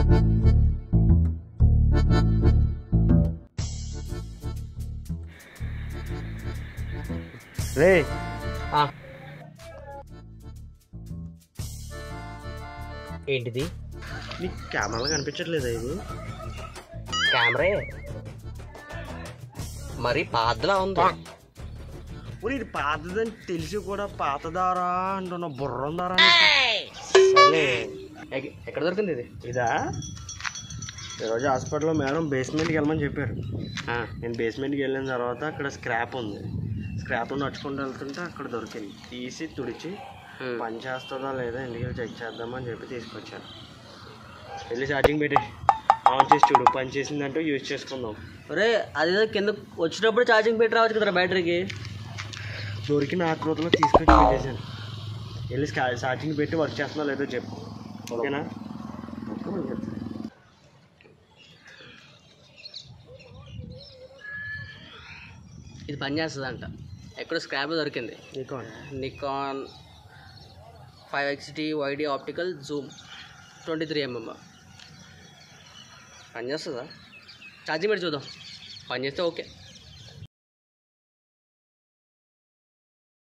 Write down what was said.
రే ఏంటిది? నీకు కెమెరాలో కనిపించట్లేదా ఇది? కెమెరా మరి పాతలా ఉంది. ఇది పాతదని తెలిసి కూడా పాతదారా అంటున్నా, బుర్ర ఉందారా? ఎక్కడ దొరికింది ఇది? ఇదా ఈరోజు హాస్పిటల్లో మేడం బేస్మెంట్కి వెళ్ళమని చెప్పారు. నేను బేస్మెంట్కి వెళ్ళిన తర్వాత అక్కడ స్క్రాప్ ఉంది, స్క్రాప్ నడుచుకుంటూ వెళ్తుంటే అక్కడ దొరికింది. తీసి తుడిచి పని చేస్తుందా లేదా ఎందుకు చెక్ చేద్దామని చెప్పి తీసుకొచ్చాను. వెళ్ళి ఛార్జింగ్ పెట్టి ఆన్ చేసి చూడు, పని చేసిందంటూ యూజ్ చేసుకుందాం. అరే అదేదో కింద వచ్చినప్పుడు ఛార్జింగ్ పెట్టి రావచ్చు కదా బ్యాటరీకి. దొరికిన ఆకృతిలో తీసుకొచ్చి పెట్టేసాను. వెళ్ళి ఛార్జింగ్ పెట్టి వర్క్ చేస్తున్నా లేదో చెప్పు, ఓకేనా? ఇది పని చేస్తుందంట. ఎక్కడ స్క్రాప్ దొరికింది. Nikon 5XT wide optical Zoom 23mm. పని చేస్తుందా? ఛార్జింగ్ పెట్టి చూద్దాం, పని చేస్తే ఓకే.